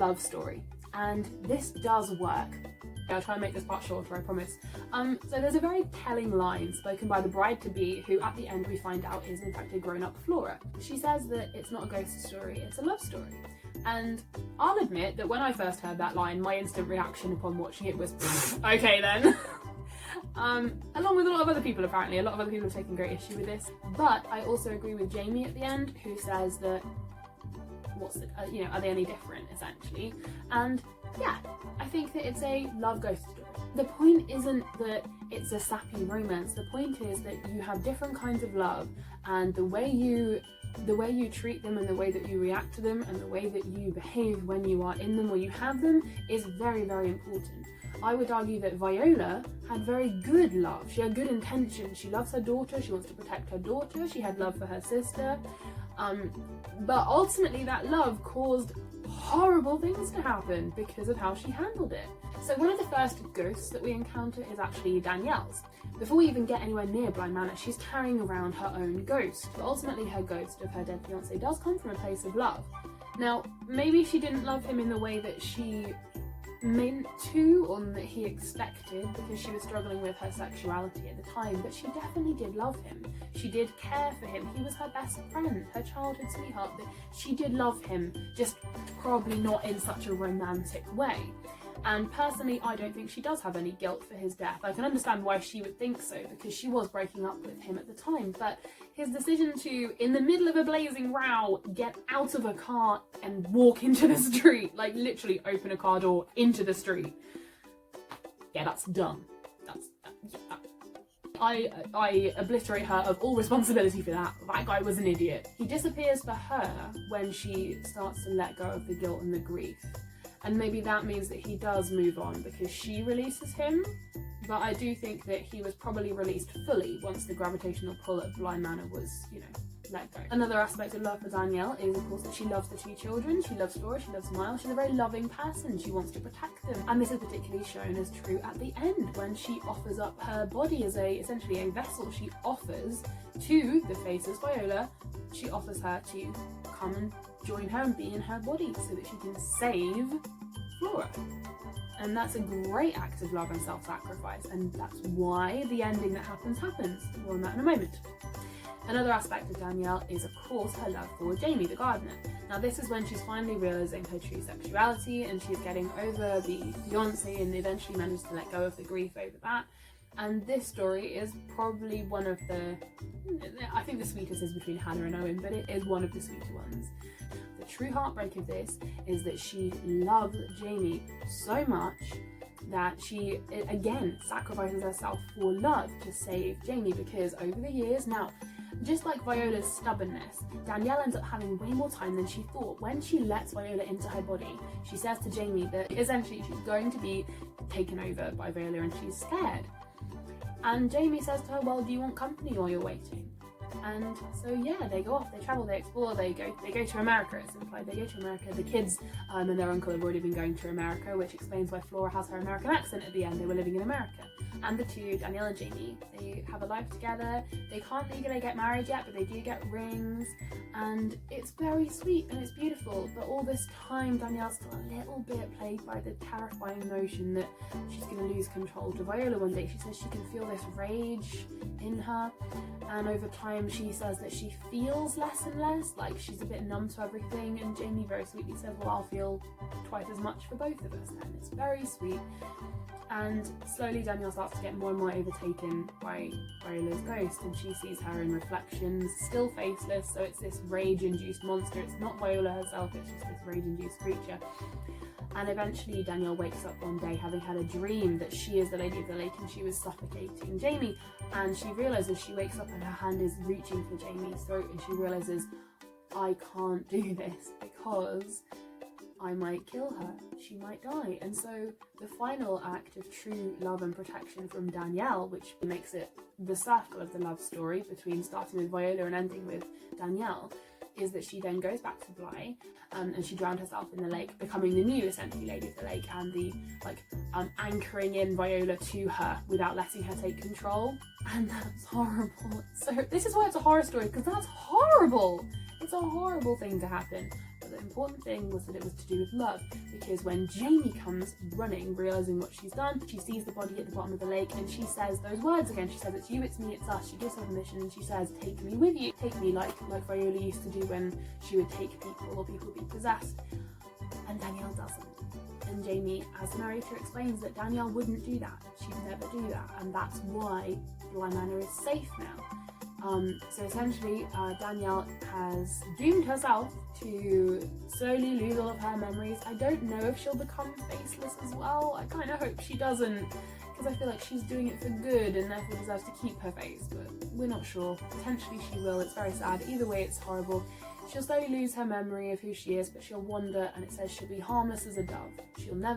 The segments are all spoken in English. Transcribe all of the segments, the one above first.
love story, and this does work. I'll try and make this part shorter, I promise. So there's a very telling line spoken by the bride-to-be, who at the end we find out is in fact a grown-up Flora. She says that it's not a ghost story, it's a love story. And I'll admit that when I first heard that line, my instant reaction upon watching it was, okay then. Along with a lot of other people apparently. A lot of other people have taken great issue with this. But I also agree with Jamie at the end, who says that, are they any different, essentially? And yeah, I think that it's a love ghost story. The point isn't that it's a sappy romance. The point is that you have different kinds of love, and the way you treat them and the way that you react to them and the way that you behave when you are in them or you have them is very, very important. I would argue that Viola had very good love. She had good intentions. She loves her daughter. She wants to protect her daughter. She had love for her sister. But ultimately that love caused horrible things to happen because of how she handled it. So one of the first ghosts that we encounter is actually Danielle's. Before we even get anywhere near Bly Manor, she's carrying around her own ghost. But ultimately her ghost of her dead fiancé does come from a place of love. Now, maybe she didn't love him in the way that she meant to, or that he expected, because she was struggling with her sexuality at the time, but she definitely did love him. She did care for him. He was her best friend, her childhood sweetheart. She did love him, just probably not in such a romantic way. And personally, I don't think she does have any guilt for his death. I can understand why she would think so, because she was breaking up with him at the time, but his decision to, in the middle of a blazing row, get out of a car and walk into the street, like literally open a car door into the street, yeah, that's dumb. I obliterate her of all responsibility for that. That guy was an idiot. He disappears for her when she starts to let go of the guilt and the grief. And maybe that means that he does move on because she releases him. But I do think that he was probably released fully once the gravitational pull at Bly Manor was, let go. Another aspect of love for Danielle is, of course, that she loves the two children. She loves Flora, she loves Miles. She's a very loving person. She wants to protect them. And this is particularly shown as true at the end when she offers up her body as essentially a vessel. She offers to the faceless Viola, she offers her to come and join her and be in her body so that she can save Flora. And that's a great act of love and self-sacrifice, and that's why the ending that happens. More on that in a moment. Another aspect of Danielle is, of course, her love for Jamie, the gardener. Now this is when she's finally realising her true sexuality, and she's getting over the fiancé and eventually manages to let go of the grief over that. And this story is probably one of I think the sweetest is between Hannah and Owen, but it is one of the sweeter ones. The true heartbreak of this is that she loved Jamie so much that she, again, sacrifices herself for love to save Jamie, because over the years, now, just like Viola's stubbornness, Danielle ends up having way more time than she thought. When she lets Viola into her body, she says to Jamie that essentially she's going to be taken over by Viola and she's scared. And Jamie says to her, well, do you want company while you're waiting? And so yeah, they go off, they travel, they explore, they go to America. It's implied they go to America. The kids and their uncle have already been going to America, which explains why Flora has her American accent at the end. They were living in America. And the two, Danielle and Jamie, they have a life together. They can't legally get married yet, but they do get rings. And it's very sweet and it's beautiful. But all this time, Danielle's still a little bit plagued by the terrifying notion that she's going to lose control to Viola one day. She says she can feel this rage in her. And over time, she says that she feels less and less, like she's a bit numb to everything. And Jamie very sweetly says, well, I'll feel twice as much for both of us then. It's very sweet. And slowly Danielle starts to get more and more overtaken by Viola's ghost, and she sees her in reflections, still faceless, so it's this rage-induced monster. It's not Viola herself, it's just this rage-induced creature. And eventually Danielle wakes up one day having had a dream that she is the Lady of the Lake and she was suffocating Jamie. And she realises, she wakes up and her hand is reaching for Jamie's throat, and she realises, I can't do this because I might kill her, she might die. And so the final act of true love and protection from Danielle, which makes it the circle of the love story between starting with Viola and ending with Danielle, is that she then goes back to Bly and she drowned herself in the lake, becoming the new essentially Lady of the Lake, and the anchoring in Viola to her without letting her take control. And that's horrible. So this is why it's a horror story, because that's horrible. It's a horrible thing to happen. But the important thing was that it was to do with love, because when Jamie comes running, realising what she's done, she sees the body at the bottom of the lake and she says those words again. She says, "It's you, it's me, it's us." She gives her permission and she says, "Take me with you." Take me like Viola used to do when she would take people or people be possessed. And Danielle doesn't. And Jamie, as the narrator explains, that Danielle wouldn't do that. She'd never do that. And that's why Bly Manor is safe now. So essentially, Danielle has doomed herself to slowly lose all of her memories. I don't know if she'll become faceless as well. I kind of hope she doesn't, because I feel like she's doing it for good and therefore deserves to keep her face, but we're not sure. Potentially she will. It's very sad. Either way, it's horrible. She'll slowly lose her memory of who she is, but she'll wander, and it says she'll be harmless as a dove.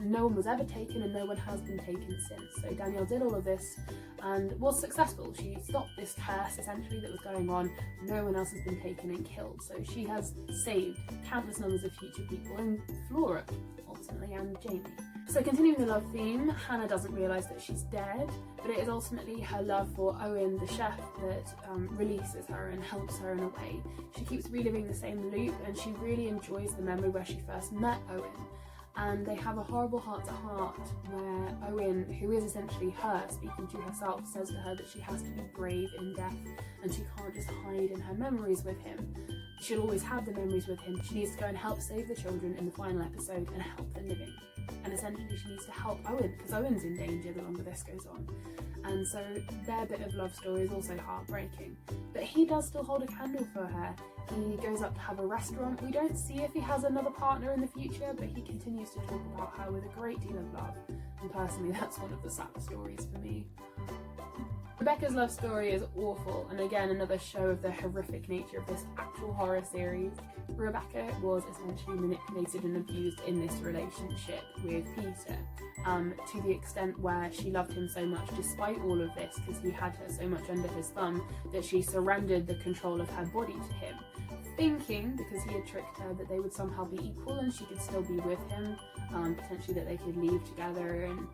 No one was ever taken and no one has been taken since. So Danielle did all of this and was successful. She stopped this curse essentially that was going on. No one else has been taken and killed. So she has saved countless numbers of future people, and Flora ultimately, and Jamie. So continuing the love theme, Hannah doesn't realise that she's dead, but it is ultimately her love for Owen, the chef, that releases her and helps her in a way. She keeps reliving the same loop, and she really enjoys the memory where she first met Owen. And they have a horrible heart-to-heart where Owen, who is essentially her, speaking to herself, says to her that she has to be brave in death and she can't just hide in her memories with him. She'll always have the memories with him. She needs to go and help save the children in the final episode and help the living. And essentially she needs to help Owen, because Owen's in danger the longer this goes on. And so their bit of love story is also heartbreaking. But he does still hold a candle for her. He goes up to have a restaurant. We don't see if he has another partner in the future, but he continues to talk about her with a great deal of love. And personally, that's one of the saddest stories for me. Rebecca's love story is awful, and again another show of the horrific nature of this actual horror series. Rebecca was essentially manipulated and abused in this relationship with Peter, to the extent where she loved him so much despite all of this, because he had her so much under his thumb, that she surrendered the control of her body to him, thinking, because he had tricked her, that they would somehow be equal and she could still be with him, potentially that they could leave together. And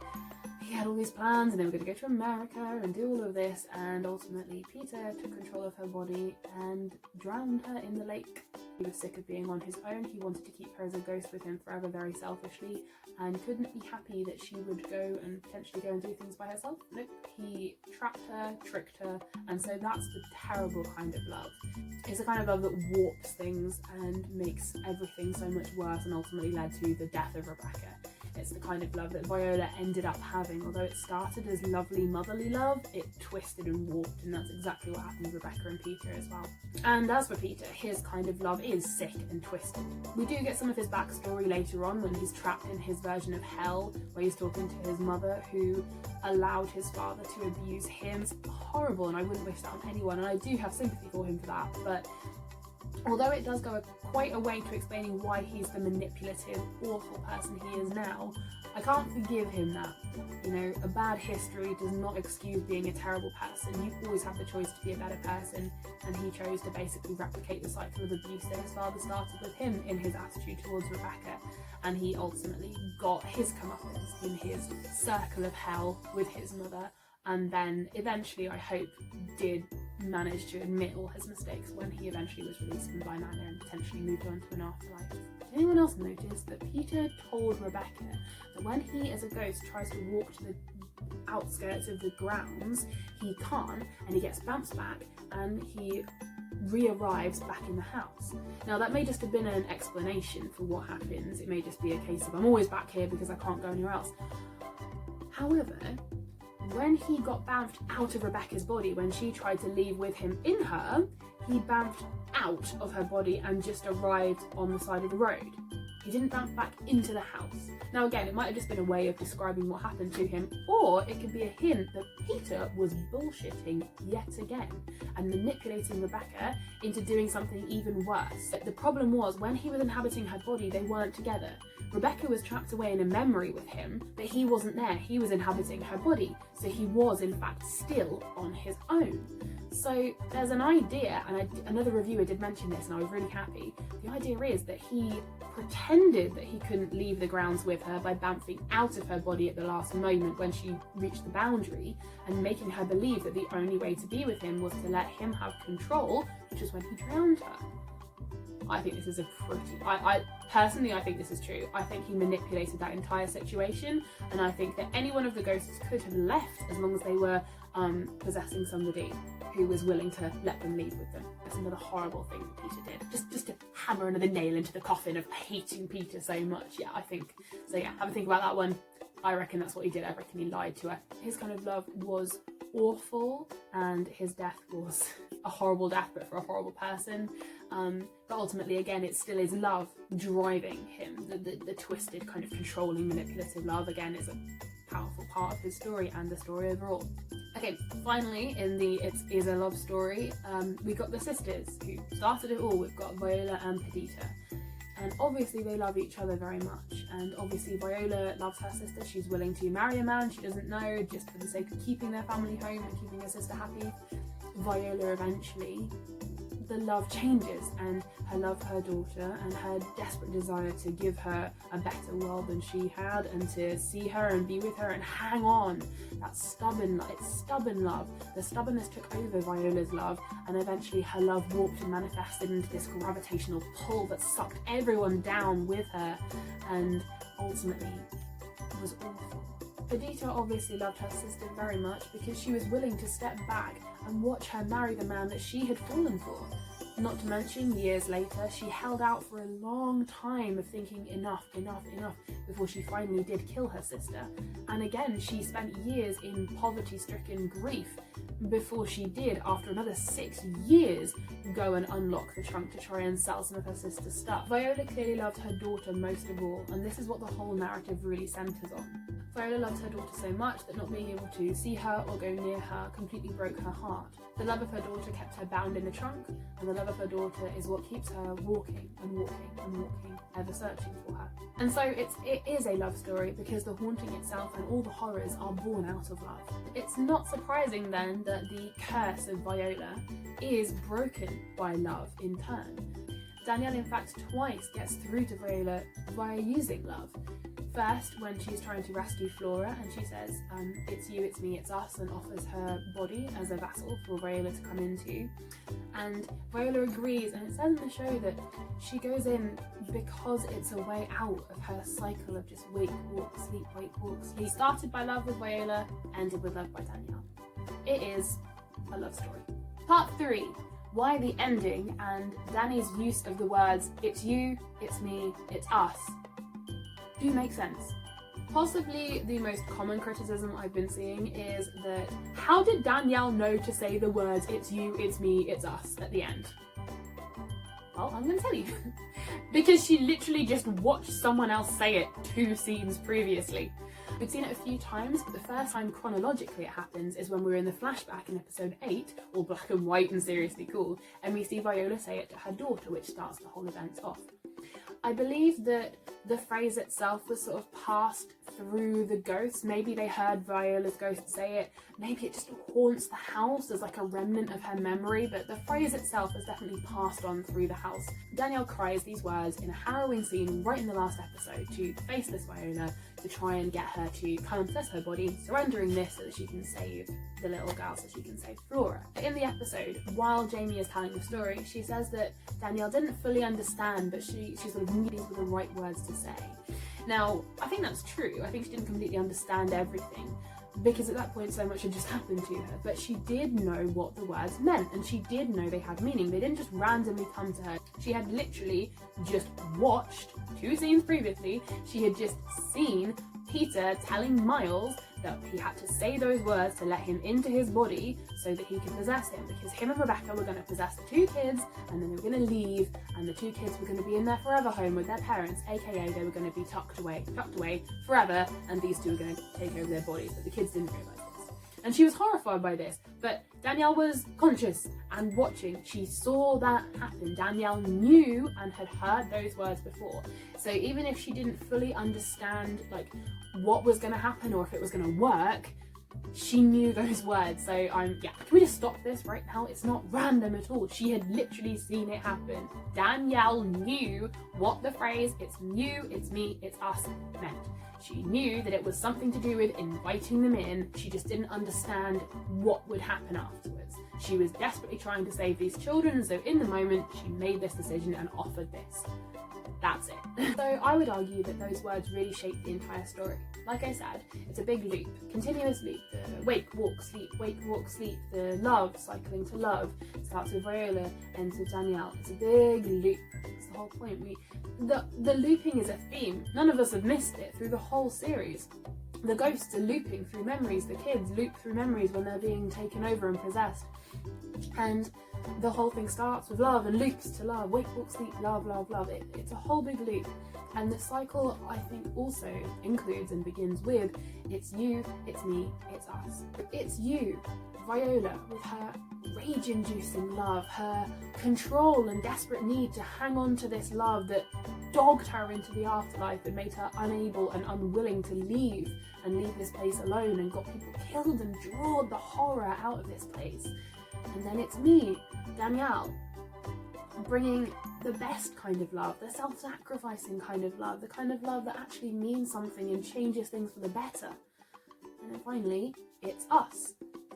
he had all these plans and they were going to go to America and do all of this, and ultimately Peter took control of her body and drowned her in the lake. He was sick of being on his own. He wanted to keep her as a ghost with him forever, very selfishly, and couldn't be happy that she would go and potentially go and do things by herself. Nope, he trapped her, tricked her, and so that's the terrible kind of love. It's a kind of love that warps things and makes everything so much worse, and ultimately led to the death of Rebecca. It's the kind of love that Viola ended up having. Although it started as lovely motherly love, it twisted and warped, and that's exactly what happened with Rebecca and Peter as well. And as for Peter, his kind of love is sick and twisted. We do get some of his backstory later on when he's trapped in his version of hell, where he's talking to his mother who allowed his father to abuse him. It's horrible, and I wouldn't wish that on anyone, and I do have sympathy for him for that. But although it does go quite a way to explaining why he's the manipulative, awful person he is now, I can't forgive him that. You know, a bad history does not excuse being a terrible person. You always have the choice to be a better person, and he chose to basically replicate the cycle of abuse that his father started with him in his attitude towards Rebecca, and he ultimately got his comeuppance in his circle of hell with his mother, and then eventually, I hope, did manage to admit all his mistakes when he eventually was released from Bly Manor and potentially moved on to an afterlife. Did anyone else notice that Peter told Rebecca that when he as a ghost tries to walk to the outskirts of the grounds, he can't, and he gets bounced back and he re-arrives back in the house? Now that may just have been an explanation for what happens. It may just be a case of I'm always back here because I can't go anywhere else. However, when he got bounced out of Rebecca's body, when she tried to leave with him in her, he bounced out of her body and just arrived on the side of the road. He didn't bounce back into the house. Now again, it might have just been a way of describing what happened to him, or it could be a hint that Peter was bullshitting yet again and manipulating Rebecca into doing something even worse. But the problem was, when he was inhabiting her body, they weren't together. Rebecca was trapped away in a memory with him, but he wasn't there. He was inhabiting her body, so he was in fact still on his own. So there's an idea, and another reviewer did mention this and I was really happy. The idea is that he pretended that he couldn't leave the grounds with her by bouncing out of her body at the last moment when she reached the boundary, and making her believe that the only way to be with him was to let him have control, which is when he drowned her. I think this is a pretty, I personally, I think this is true. I think he manipulated that entire situation, and I think that any one of the ghosts could have left as long as they were possessing somebody who was willing to let them leave with them. That's another horrible thing that Peter did. Just to hammer another nail into the coffin of hating Peter so much. Yeah, I think, so yeah, have a think about that one. I reckon that's what he did. I reckon he lied to her. His kind of love was awful, and his death was a horrible death, but for a horrible person. But ultimately, again, it still is love driving him. The twisted, kind of controlling, manipulative love, again, is a powerful part of his story and the story overall. Okay, finally, in the It Is a Love Story, we got the sisters who started it all. We've got Viola and Perdita. And obviously they love each other very much, and obviously Viola loves her sister. She's willing to marry a man she doesn't know just for the sake of keeping their family home and keeping her sister happy. Viola eventually, the love changes, and her love for her daughter and her desperate desire to give her a better world than she had, and to see her and be with her and hang on. That stubborn love. The stubbornness took over Viola's love, and eventually her love warped and manifested into this gravitational pull that sucked everyone down with her, and ultimately was awful. Perdita obviously loved her sister very much because she was willing to step back and watch her marry the man that she had fallen for. Not to mention, years later, she held out for a long time of thinking enough before she finally did kill her sister. And again, she spent years in poverty-stricken grief before she did, after another 6 years, go and unlock the trunk to try and sell some of her sister's stuff. Viola clearly loved her daughter most of all, and this is what the whole narrative really centres on. Viola loved her daughter so much that not being able to see her or go near her completely broke her heart. The love of her daughter kept her bound in the trunk, and the love of her daughter is what keeps her walking and walking and walking, ever searching for her. And so it is a love story because the haunting itself and all the horrors are born out of love. It's not surprising then that the curse of Viola is broken by love in turn. Danielle in fact twice gets through to Viola via using love. First, when she's trying to rescue Flora and she says, it's you, it's me, it's us, and offers her body as a vessel for Viola to come into. And Viola agrees, and it says in the show that she goes in because it's a way out of her cycle of just wake, walk, sleep, wake, walk, sleep. Started by love with Viola, ended with love by Danielle. It is a love story. Part 3. Why the ending and Dani's use of the words, it's you, it's me, it's us, do make sense. Possibly the most common criticism I've been seeing is that how did Danielle know to say the words it's you, it's me, it's us at the end? Well, I'm going to tell you. Because she literally just watched someone else say it 2 scenes previously. We've seen it a few times, but the first time chronologically it happens is when we're in the flashback in episode 8, all black and white and seriously cool, and we see Viola say it to her daughter, which starts the whole event off. I believe that the phrase itself was sort of passed through the ghosts. Maybe they heard Viola's ghost say it. Maybe it just haunts the house as like a remnant of her memory, but the phrase itself is definitely passed on through the house. Danielle cries these words in a harrowing scene right in the last episode to the faceless Viola to try and get her to come and possess her body, surrendering this so that she can save the little girl, so she can save Flora. In the episode, while Jamie is telling the story, she says that Danielle didn't fully understand, but she sort of knew these were the right words to say. Now, I think that's true. I think she didn't completely understand everything, because at that point so much had just happened to her, but she did know what the words meant, and she did know they had meaning. They didn't just randomly come to her. She had literally just watched 2 scenes previously. She had just seen Peter telling Miles that he had to say those words to let him into his body so that he could possess him, because him and Rebecca were going to possess the 2 kids, and then they were going to leave, and the 2 kids were going to be in their forever home with their parents, aka they were going to be tucked away forever, and these 2 were going to take over their bodies, but the kids didn't realise this. And she was horrified by this, but Danielle was conscious and watching. She saw that happen. Danielle knew and had heard those words before. So even if she didn't fully understand like what was going to happen or if it was going to work, she knew those words. So yeah, can we just stop this right now? It's not random at all. She had literally seen it happen. Danielle knew what the phrase "it's you, it's me, it's us" meant. She knew that it was something to do with inviting them in. She just didn't understand what would happen afterwards. She was desperately trying to save these children, so in the moment she made this decision and offered this. That's it. So I would argue that those words really shape the entire story. Like I said, it's a big loop, continuous loop. The wake, walk, sleep, the love, cycling to love. Starts with Viola, ends with Danielle. It's a big loop. That's the whole point. The looping is a theme. None of us have missed it through the whole series. The ghosts are looping through memories. The kids loop through memories when they're being taken over and possessed. And the whole thing starts with love and loops to love. Wake, walk, sleep, love, love, love. It's a whole big loop. And the cycle, I think, also includes and begins with it's you, it's me, it's us. It's you, Viola, with her rage-inducing love, her control and desperate need to hang on to this love that dogged her into the afterlife and made her unable and unwilling to leave this place alone and got people killed and drawed the horror out of this place. And then it's me, Danielle, bringing the best kind of love, the self-sacrificing kind of love, the kind of love that actually means something and changes things for the better. And then finally, it's us,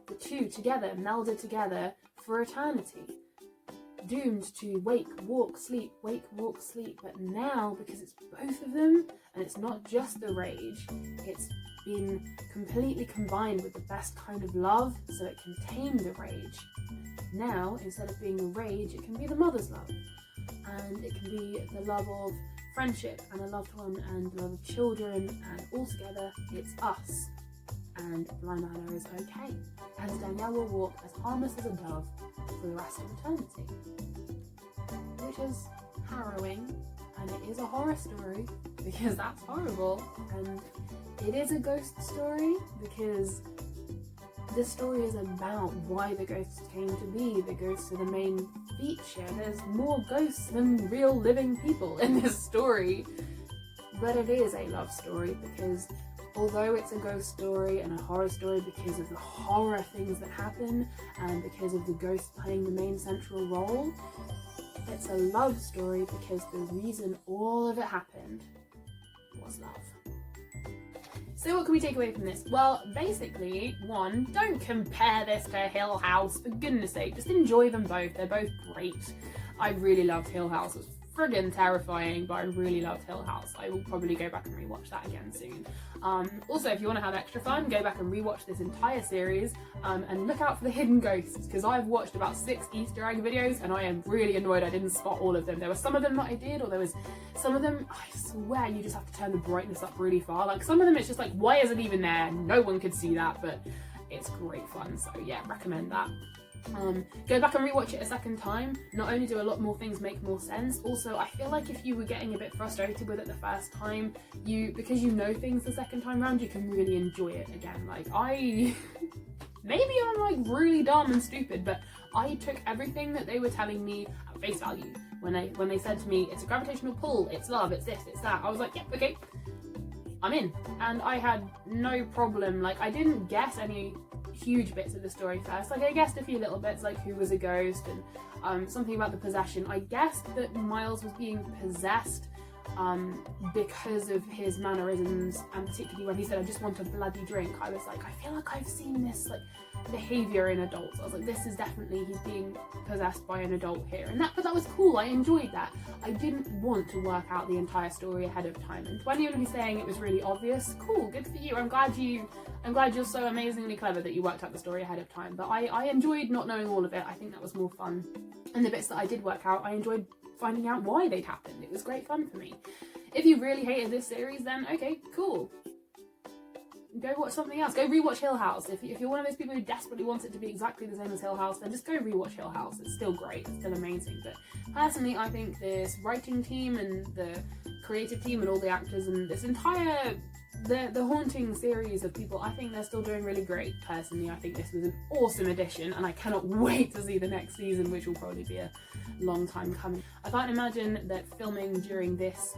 the two together, melded together for eternity, doomed to wake, walk, sleep, but now, because it's both of them, and it's not just the rage, it's been completely combined with the best kind of love, so it can tame the rage. Now, instead of being the rage, it can be the mother's love, and it can be the love of friendship and a loved one and the love of children, and altogether it's us. And Bly Manor is okay, and Danielle will walk as harmless as a dove for the rest of eternity, which is harrowing, and it is a horror story because that's horrible, and it is a ghost story because this story is about why the ghosts came to be. The ghosts are the main feature. There's more ghosts than real living people in this story, but it is a love story because although it's a ghost story and a horror story because of the horror things that happen and because of the ghost playing the main central role, it's a love story because the reason all of it happened was love. So what can we take away from this? Well, basically, one, don't compare this to Hill House, for goodness sake, just enjoy them both, they're both great. I really loved Hill House, it was friggin' terrifying, but I really loved Hill House. I will probably go back and rewatch that again soon. Also, if you want to have extra fun, go back and rewatch this entire series and look out for the hidden ghosts, because I've watched about 6 Easter egg videos and I am really annoyed I didn't spot all of them. There were some of them that I did, or there was some of them, I swear you just have to turn the brightness up really far. Like some of them it's just like, why is it even there? No one could see that, but it's great fun, so yeah, recommend that. Go back and rewatch it a second time. Not only do a lot more things make more sense, also I feel like if you were getting a bit frustrated with it the first time, because you know things the second time round, you can really enjoy it again. Like maybe I'm like really dumb and stupid, but I took everything that they were telling me at face value. When they said to me, it's a gravitational pull, it's love, it's this, it's that, I was like, yeah, okay, I'm in. And I had no problem, like I didn't guess any huge bits of the story first. Like I guessed a few little bits, like who was a ghost and something about the possession. I guessed that Miles was being possessed because of his mannerisms, and particularly when he said, I just want a bloody drink, I was like, I feel like I've seen this like behaviour in adults. I was like, this is definitely, he's being possessed by an adult here, but that was cool. I enjoyed that. I didn't want to work out the entire story ahead of time, and to anyone who's saying it was really obvious, cool, good for you. I'm glad you're so amazingly clever that you worked out the story ahead of time, but I enjoyed not knowing all of it. I think that was more fun, and the bits that I did work out, I enjoyed finding out why they'd happened. It was great fun for me. If you really hated this series, then okay, cool. Go watch something else. Go rewatch Hill House. If you're one of those people who desperately wants it to be exactly the same as Hill House, then just go rewatch Hill House. It's still great. It's still amazing. But personally, I think this writing team and the creative team and all the actors and this entire the Haunting series of people, I think they're still doing really great. Personally, I think this was an awesome addition, and I cannot wait to see the next season, which will probably be a long time coming. I can't imagine that filming during this,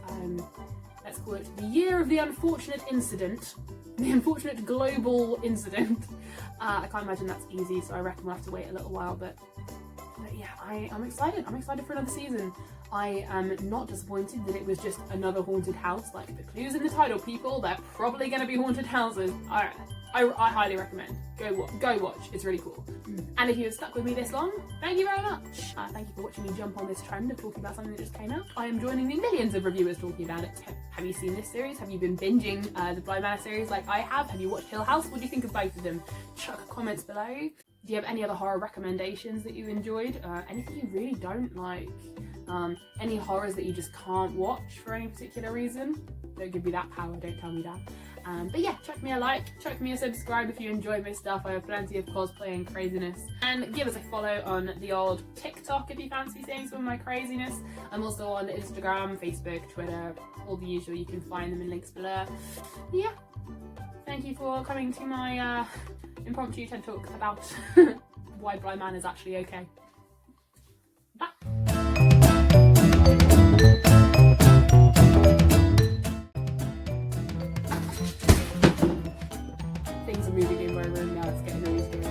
let's call it the year of the unfortunate incident, the unfortunate global incident. I can't imagine that's easy, so I reckon we'll have to wait a little while, but yeah, I'm excited. I'm excited for another season. I am not disappointed that it was just another haunted house. Like, the clues in the title, people, they're probably going to be haunted houses. I highly recommend. Go watch. It's really cool. And if you have stuck with me this long, thank you very much. Thank you for watching me jump on this trend of talking about something that just came out. I am joining the millions of reviewers talking about it. Have you seen this series? Have you been binging the Bly Manor series like I have? Have you watched Hill House? What do you think of both of them? Chuck comments below. Do you have any other horror recommendations that you enjoyed? Anything you really don't like? Any horrors that you just can't watch for any particular reason? Don't give me that power, don't tell me that. But yeah, chuck me a like, chuck me a subscribe if you enjoy my stuff. I have plenty of cosplay and craziness. And give us a follow on the old TikTok if you fancy seeing some of my craziness. I'm also on Instagram, Facebook, Twitter, all the usual. You can find them in links below. Yeah, thank you for coming to my impromptu TED Talk about why Bly Manor is actually okay. Bye. Things are moving in my room now, it's getting really scary.